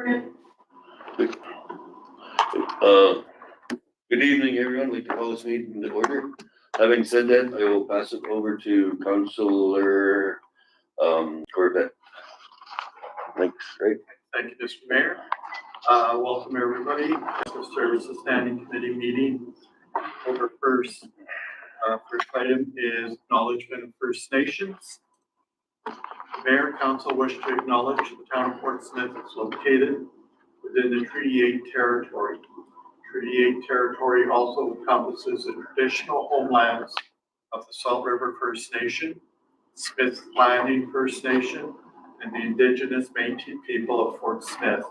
Good evening, everyone. We'd like to call this meeting to order. Having said that, I will pass it over to Councillor Corbett. Thanks, right? Thank you, Mr. Mayor. Welcome everybody to the Services Standing Committee meeting. Over first item is acknowledgement of First Nations. The Mayor and Council wish to acknowledge the town of Fort Smith is located within the Treaty 8 territory. Treaty 8 territory also encompasses the traditional homelands of the Salt River First Nation, Smith Landing First Nation, and the Indigenous Métis people of Fort Smith.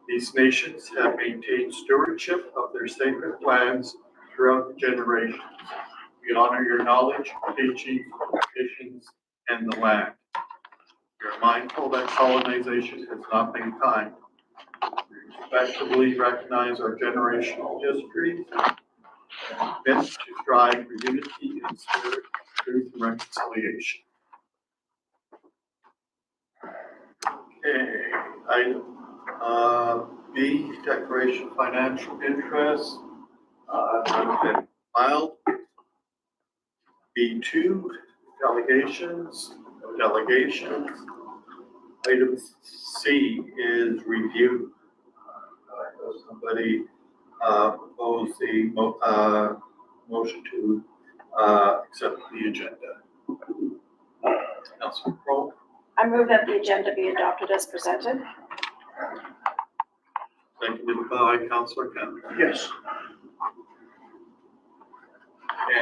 These nations have maintained stewardship of their sacred lands throughout the generations. We honor your knowledge, teachings, traditions, and the land. We are mindful that colonization has not been kind. We respectfully recognize our generational history and commit to strive for unity in spirit, truth, and reconciliation. Okay, item B, declaration of financial interest. None have been filed. B2, delegations, no delegations. Item C is review. Does somebody propose the motion to accept the agenda? Councilor Crowe. I move that the agenda be adopted as presented. Seconded by Councilor Kemp. Yes.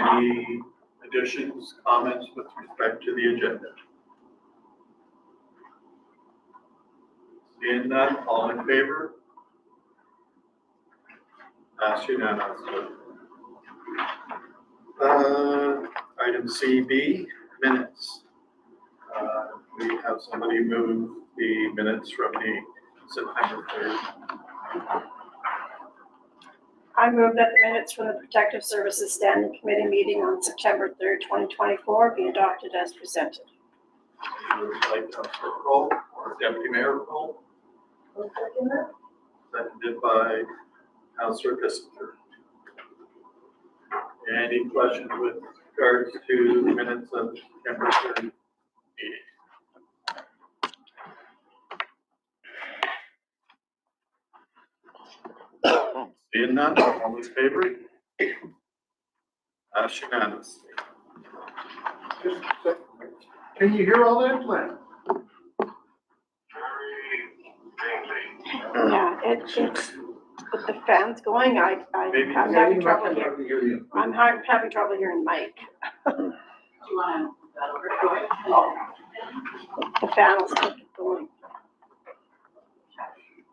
Any additions, comments with respect to the agenda? Seeing none, all in favor? Pass unanimously. Item CB, minutes. We have somebody move the minutes from the September 3rd. I move that the minutes from the Protective Services Standing Committee meeting on September 3rd, 2024 be adopted as presented. Moved by Councilor Crowe or Deputy Mayor Crowe. Seconded by Councilor Kissinger. Any questions with regards to the minutes of September 3rd meeting? Seeing none, all in favor? Pass unanimously. Can you hear all that, Glenn? Yeah, it's with the fans going. Maybe I'm having trouble here. I'm having trouble hearing Mike. The fan will keep going.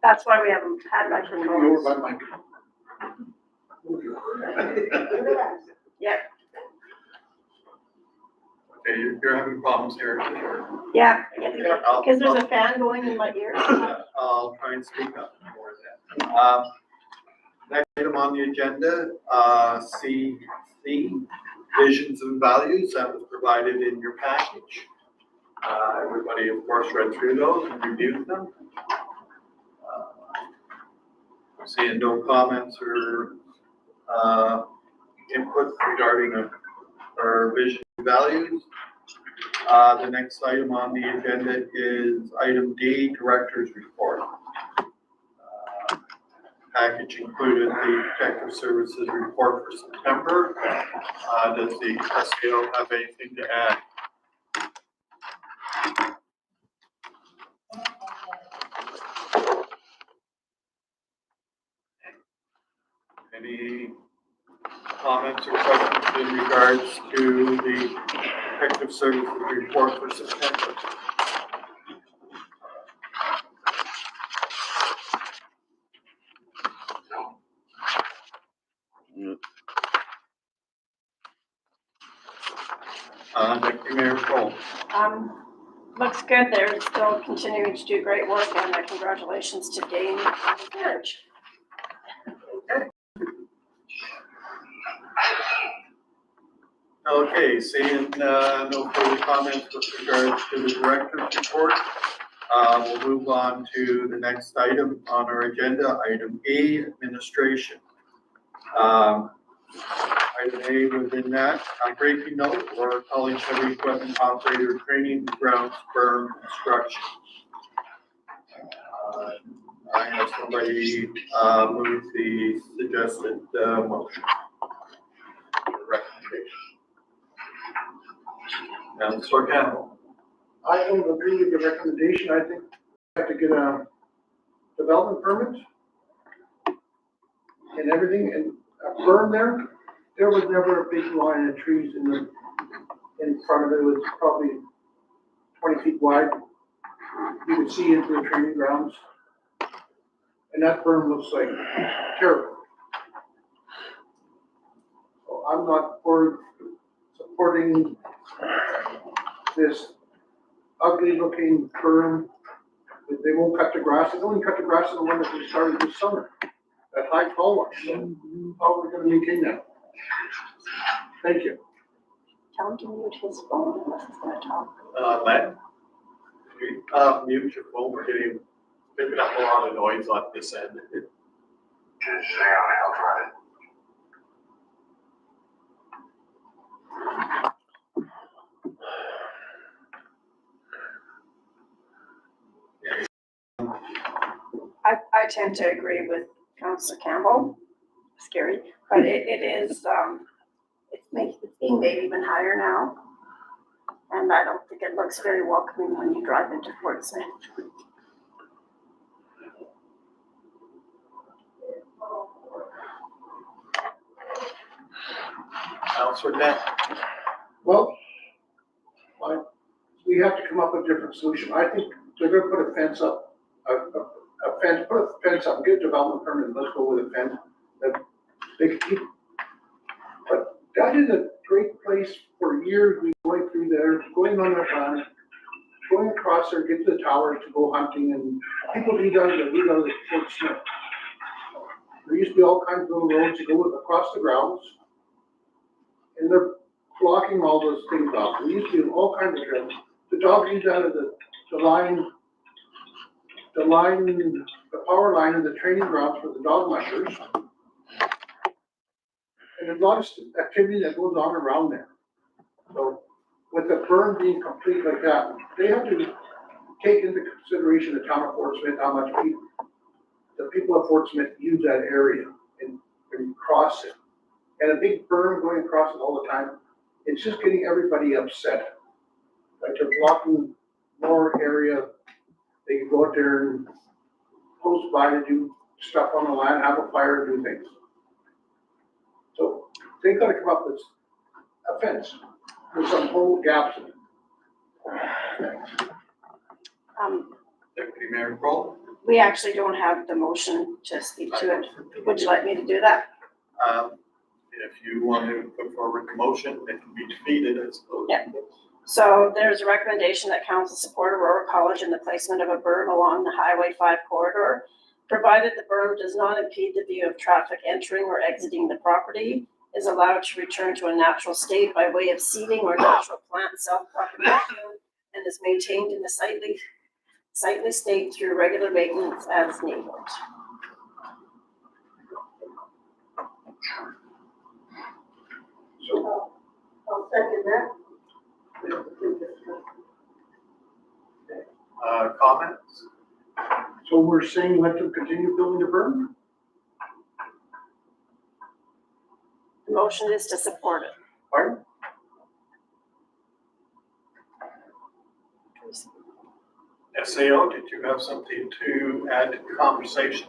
That's why we haven't had microphones. Over by my. Yep. Okay, you're having problems here. Yeah, because there's a fan going in my ear. I'll try and speak up for that. Next item on the agenda, CC, visions and values that was provided in your package. Everybody, of course, read through those and reviewed them. Seeing no comments or input regarding our vision and values. The next item on the agenda is item D, Director's Report. Package included the Protective Services Report for September. Does the SAO have anything to add? Any comments or questions in regards to the Protective Services Report for September? Deputy Mayor Cole. Looks good. They're still continuing to do great work, and congratulations to Dane and the marriage. Okay, seeing no further comments with regards to the Director's Report, We'll move on to the next item on our agenda, item A, administration. Item A within that, breaking note or college heavy equipment operator training grounds berm construction. I have somebody move the suggested motion. Or recommendation. Councilor Campbell. I don't agree with the recommendation. I think we have to get a development permit and everything, and a berm there. There was never a big line of trees in front of it. It was probably 20 feet wide. You could see into the training grounds. And that berm looks like terrible. So I'm not for supporting this ugly looking berm. They won't cut the grass. They only cut the grass in the one that we started this summer. That high tall one. So how are we gonna maintain that? Thank you. Tell him to mute his phone unless he's gonna talk. Len, mute your phone. We're picking up a lot of noise on this end. Just stay on it, I'll try it. I tend to agree with Councillor Campbell. Scary, but it is, it's being made even higher now. And I don't think it looks very welcoming when you drive into Fort Smith. Councilor Campbell. Well, we have to come up with a different solution. I think they're gonna put a fence up, put a fence up, get a development permit, and let's go with a fence that they can keep. But that is a great place for years. We going through there, going on the run, going across there, get to the towers to go hunting, and people do that at Fort Smith. There used to be all kinds of little roads to go across the grounds, and they're blocking all those things off. We used to do all kinds of trails. The dogs use out of the power line of the training grounds for the dog mushers. And there's a lot of activity that goes on around there. So with the berm being complete like that, they have to take into consideration the town of Fort Smith, how much the people of Fort Smith use that area and cross it. And a big berm going across it all the time, it's just getting everybody upset. Like they're blocking more area. They can go out there and close by to do stuff on the land, have a fire, do things. So they gotta come up with a fence with some whole gaps in it. Deputy Mayor Kroll. We actually don't have the motion to speak to it. Would you like me to do that? If you want to put forward the motion, it can be defeated, I suppose. Yeah. So there's a recommendation that council support Aurora College in the placement of a berm along the Highway 5 corridor, provided the berm does not impede the view of traffic entering or exiting the property, is allowed to return to a natural state by way of seeding or natural plant self-propagation, and is maintained in a sightly state through regular maintenance as needed. So, I'll second that. Comments? so we're saying let them continue building the berm? The motion is to support it. Pardon? SAO, did you have something to add to the conversation?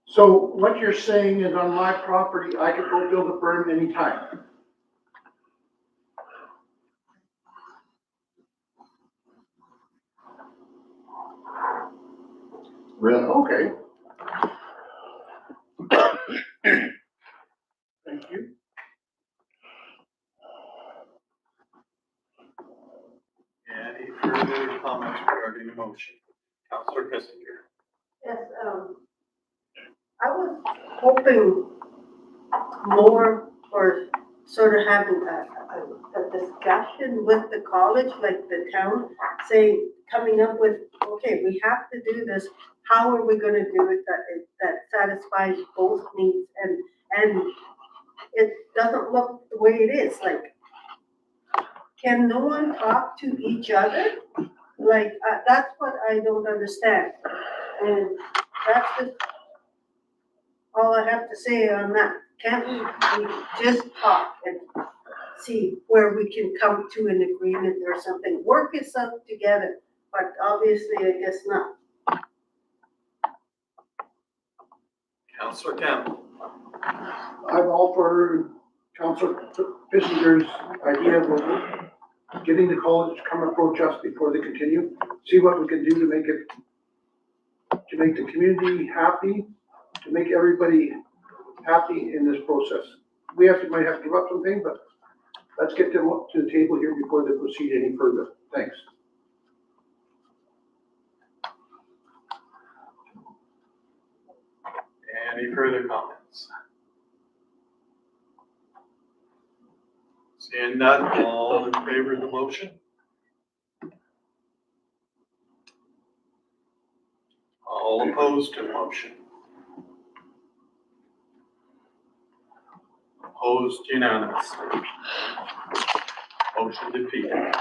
So what you're saying is on my property, I could go build a berm anytime? Really? Okay. Thank you. Any further comments regarding the motion? Counselor Kissinger. Yes, I was hoping more for sort of having a discussion with the college, like the town, saying, coming up with, okay, we have to do this, how are we gonna do it that satisfies both needs and it doesn't look the way it is, like, can no one talk to each other? Like, that's what I don't understand. And that's just all I have to say on that. Can't we just talk and see where we can come to an agreement or something? Work this out together, but obviously I guess not. Counselor Campbell. I'm all for Councilor Kissinger's idea of getting the college to come approach us before they continue. See what we can do to make the community happy, to make everybody happy in this process. We might have to give up something, but let's get them up to the table here before they proceed any further. Thanks. Any further comments? Seeing none, all in favor of the motion? All opposed to the motion? Opposed unanimously. Motion defeated.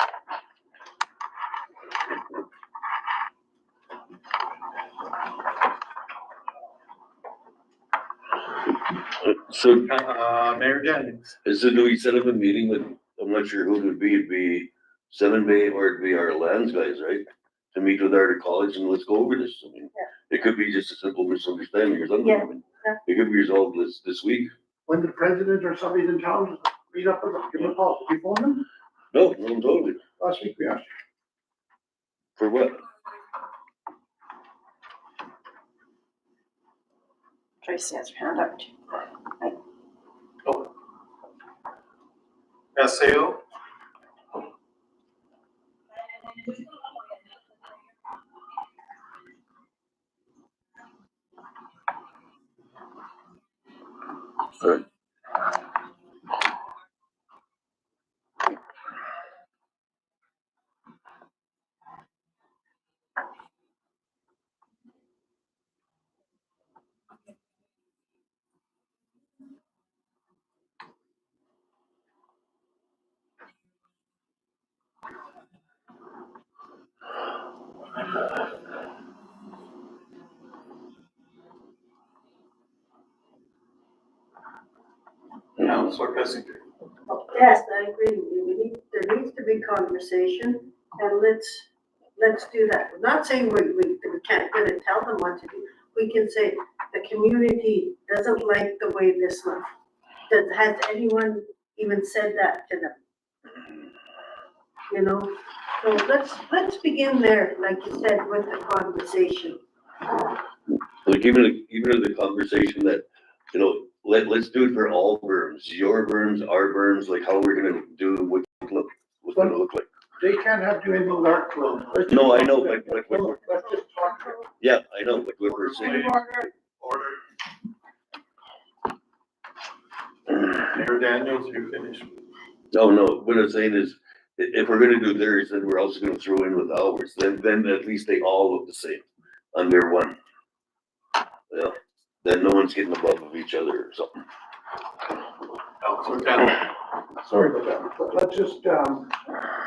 So, Mayor Jennings. do we set up a meeting with, I'm not sure who it would be, it'd be Seven Bay or it'd be our lands guys, right? To meet with our college and let's go over this. I mean, it could be just a simple misunderstanding or something. I mean, it could be resolved this week. When the president or somebody's in town, meet up with them, give them a call. You phone them? No, totally. Last week we asked. For what? Tracy has her hand up too. SAO? Right. Counselor Kissinger. Yes, I agree with you. There needs to be conversation and let's do that. We're not saying we can't gonna tell them what to do. We can say the community doesn't like the way this looks. Has anyone even said that to them? You know, so let's begin there, like you said, with the conversation. Like even the conversation that, let's do it for all berms, your berms, our berms, like how we're gonna do what's gonna look like. They can't have to do anything with our club. No, I know, but Let's just talk. yeah, I know, but what we're saying. Order. Mayor Daniels, you finished. No, what I'm saying is, if we're gonna do theirs, then we're also gonna throw in with ours, then at least they all look the same under one. Yeah, then no one's getting above of each other or something. Counselor Campbell. Sorry about that, but let's just,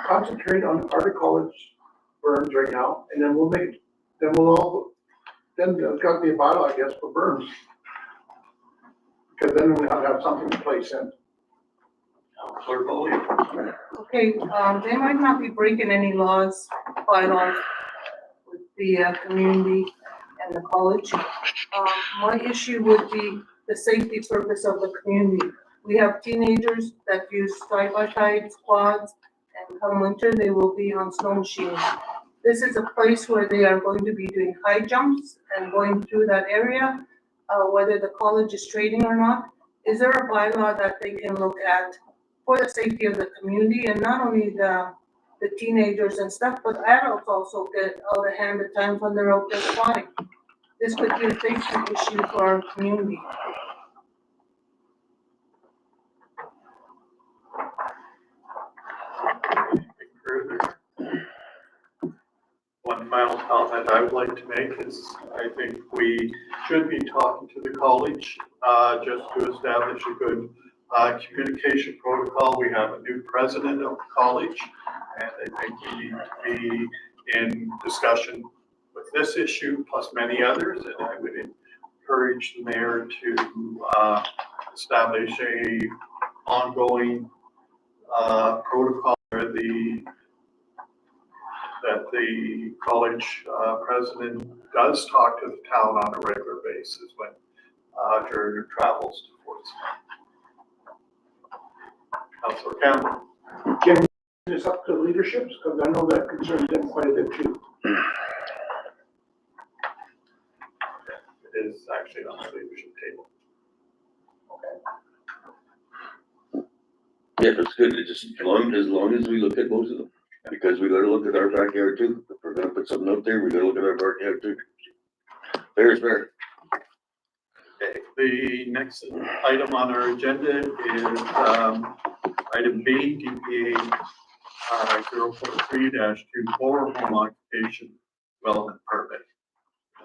concentrate on our college burns right now, and then there's gotta be a bylaw, I guess, for burns. Because then we have to have something in place then. Counselor Foley. Okay, they might not be breaking any laws, bylaws with the community and the college. My issue would be the safety purpose of the community. We have teenagers that use side-by-sides, quads, and come winter, they will be on snow machines. this is a place where they are going to be doing high jumps and going through that area, whether the college is trading or not. Is there a bylaw that they can look at for the safety of the community and not only the teenagers and stuff, but adults also get out of hand at times when they're out there squatting? This could be a safety issue for our community. Further. One final comment I would like to make is I think we should be talking to the college, just to establish a good, communication protocol. We have a new president of the college, and I think we need to be in discussion with this issue plus many others, and I would encourage the mayor to, establish a ongoing, protocol where that the college president does talk to the town on a regular basis when, during their travels to Fort Smith. Councilor Campbell. Can this up to leaderships, because I know that concerns them quite a bit too. It is actually on the leadership table. Yeah, that's good. It's just as long as we look at both of them, because we gotta look at our backyard too. If we're gonna put something up there, we gotta look at our backyard too. Fair is fair. Okay, the next item on our agenda is, item B, DPA, 043-24, home occupation development permit.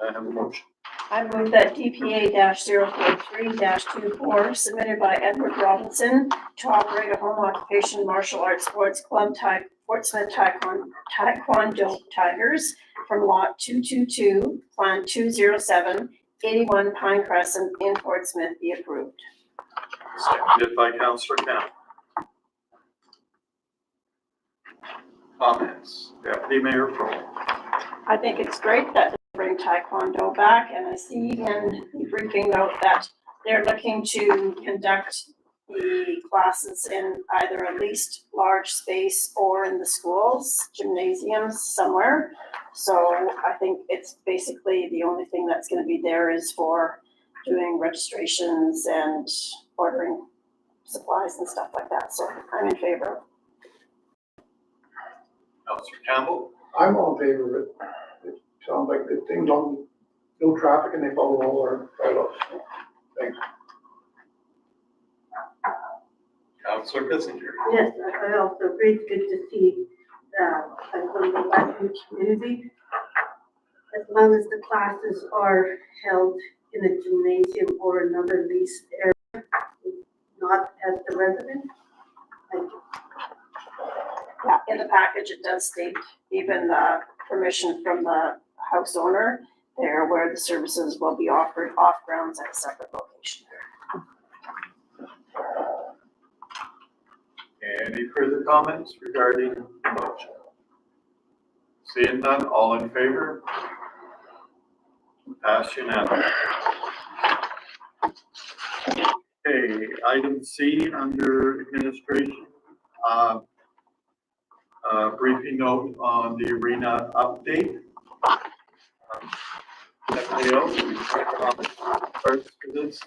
I have a motion. I move that DPA 043-24 submitted by Edward Robinson to operate a home occupation martial arts sports club Fort Smith Taekwondo Tigers from lot 222, plan 207, 81 Pine Crescent in Fort Smith be approved. Seconded by Councilor Campbell. Comments, Deputy Mayor Pro. I think it's great that they bring Taekwondo back, and I see in the briefing note that they're looking to conduct the classes in either a leased large space or in the schools, gymnasiums somewhere. So I think it's basically the only thing that's gonna be there is for doing registrations and ordering supplies and stuff like that. So I'm in favor. Councilor Campbell. I'm all in favor of it. It sounds like the thing don't, no traffic and they follow all our bylaws. Thanks. Councilor Kissinger. Yes, I also agree, it's good to see, Taekwondo back in the community. As long as the classes are held in a gymnasium or another leased area, not at the residence. Thank you. Yeah, in the package, it does state even the permission from the house owner there where the services will be offered off grounds at a separate location. Any further comments regarding the motion? Seeing none, all in favor? Pass unanimous. Okay, item C under administration. Briefing note on the arena update. Anybody else? We have comments for this?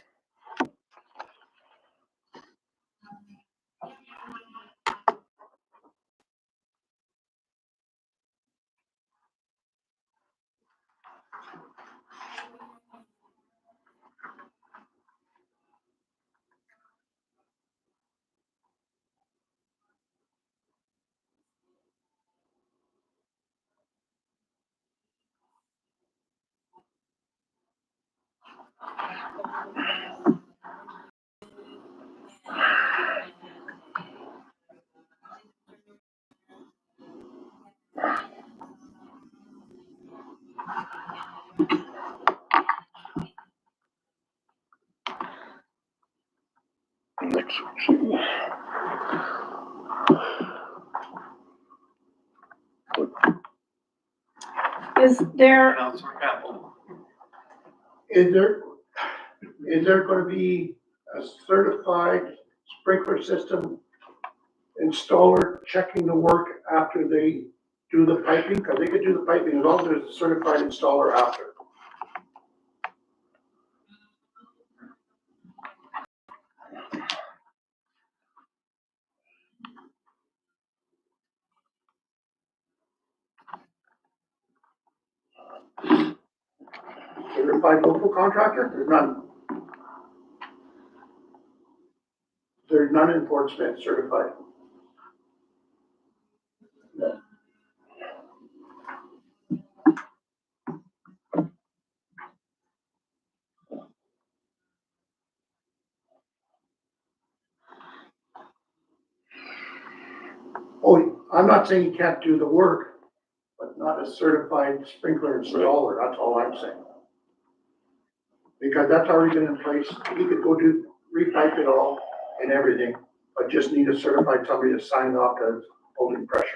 Next one. Is there, Councilor Campbell. Is there gonna be a certified sprinkler system installer checking the work after they do the piping, because they could do the piping as long as there's a certified installer after. Certified local contractor, there's none. There's none in Fort Smith certified. Oh, I'm not saying you can't do the work, but not a certified sprinkler installer, that's all I'm saying. Because that's already been in place, he could go do, repipe it all and everything, but just need a certified somebody to sign off as holding pressure.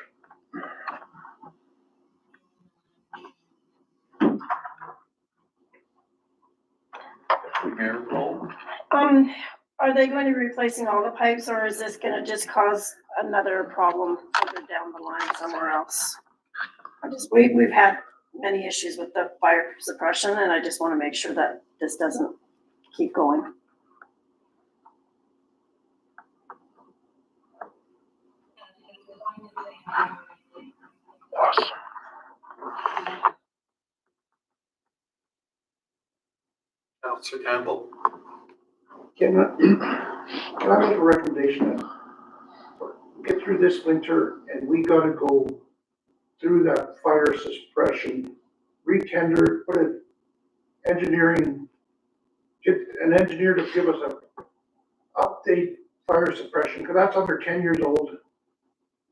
Mayor Kroll. Are they going to be replacing all the pipes, or is this gonna just cause another problem further down the line somewhere else? We've had many issues with the fire suppression, and I just wanna make sure that this doesn't keep going. Counselor Campbell. Can I make a recommendation that get through this winter and we gotta go through that fire suppression, retender, put an engineering, get an engineer to give us a update fire suppression, because that's under 10 years old.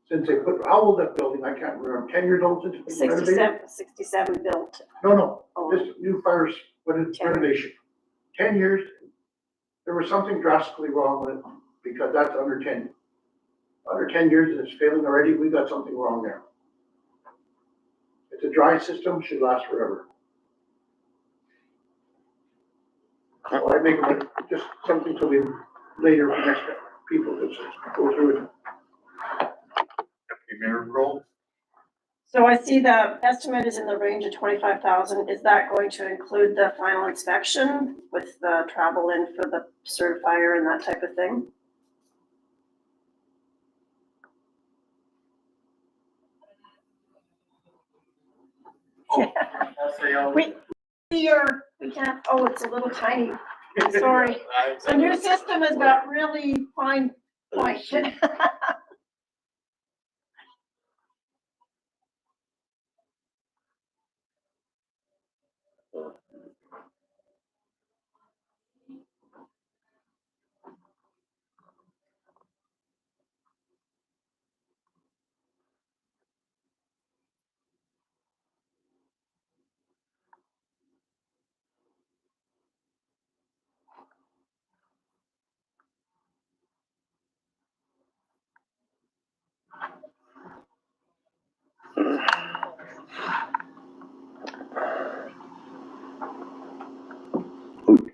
Since they put, how old that building? I can't remember, 10 years old since it's been renovated? 67 built. No, Oh, this new fires, but it's 10. renovation. 10 years, there was something drastically wrong with it, because that's under 10. Under 10 years and it's failing already, we got something wrong there. It's a dry system, should last forever. So I make it just something so we later, next people can go through it. Deputy Mayor Kroll. So I see the estimate is in the range of 25,000. Is that going to include the final inspection with the travel in for the certifier and that type of thing? We can't, oh, it's a little tiny. Sorry. The new system has got really fine point.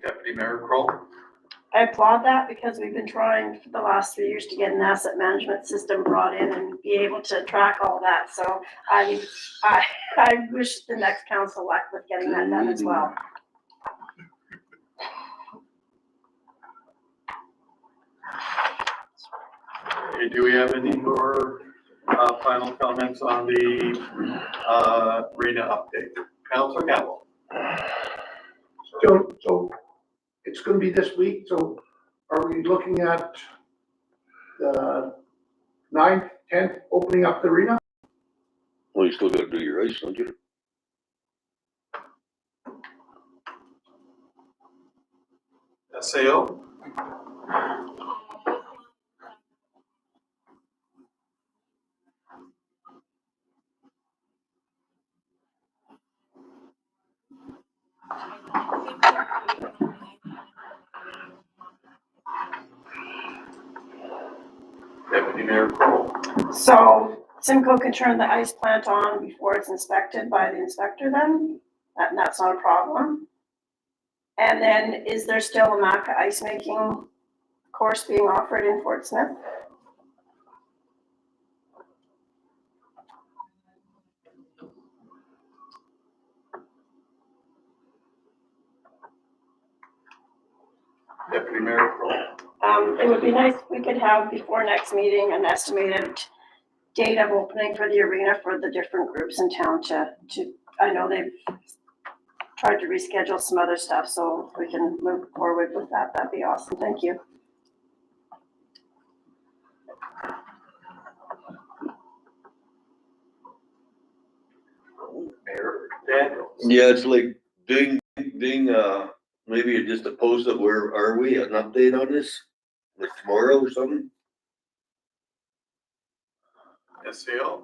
Deputy Mayor Kroll. I applaud that because we've been trying for the last 3 years to get an asset management system brought in and be able to track all that. So I wish the next council luck with getting that done as well. Okay, do we have any more final comments on the RENA update? Counselor Campbell. So it's gonna be this week, so are we looking at the 9th, 10th, opening up the arena? Well, you still gotta do your ice, don't you? SAO. Deputy Mayor Kroll. So Simcoe can turn the ice plant on before it's inspected by the inspector then? That's not a problem. And then is there still a Maca ice making course being offered in Fort Smith? Deputy Mayor Kroll. It would be nice if we could have before next meeting an estimated date of opening for the arena for the different groups in town to, I know they've tried to reschedule some other stuff, so if we can move forward with that, that'd be awesome. Thank you. Mayor Daniels. Yeah, it's like doing, maybe just a post of where are we, an update on this, like tomorrow or something? SAO.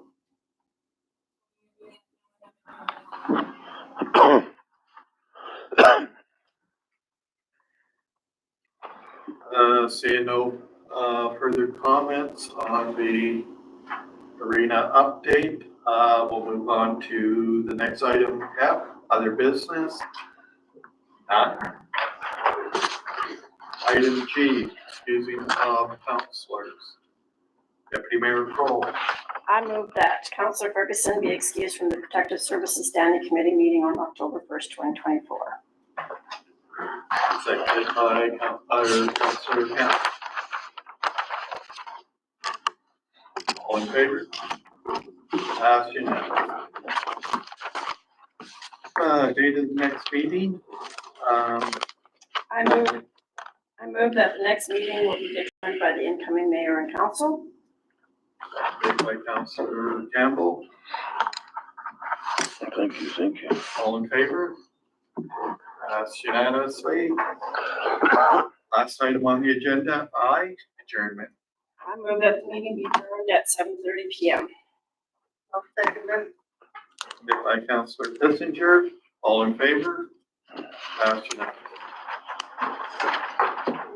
Seeing no further comments on the arena update, we'll move on to the next item, F, other business. None. Item G, excusing of councilors. Deputy Mayor Kroll. I move that Councillor Ferguson be excused from the Protective Services Standing Committee meeting on October 1st, 2024. Seconded by Councilor Camp. All in favor? Passed unanimously. Date of the next meeting, I move that the next meeting will be determined by the incoming mayor and council. made by Councilor Campbell. Thank you. All in favor? Passed unanimously. Last item on the agenda, I, adjournment. I move that the meeting be adjourned at 7:30 PM. I'll second that. Made by Councilor Kissinger. All in favor? Passed unanimously.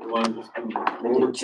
Everyone just. We did 2 minutes.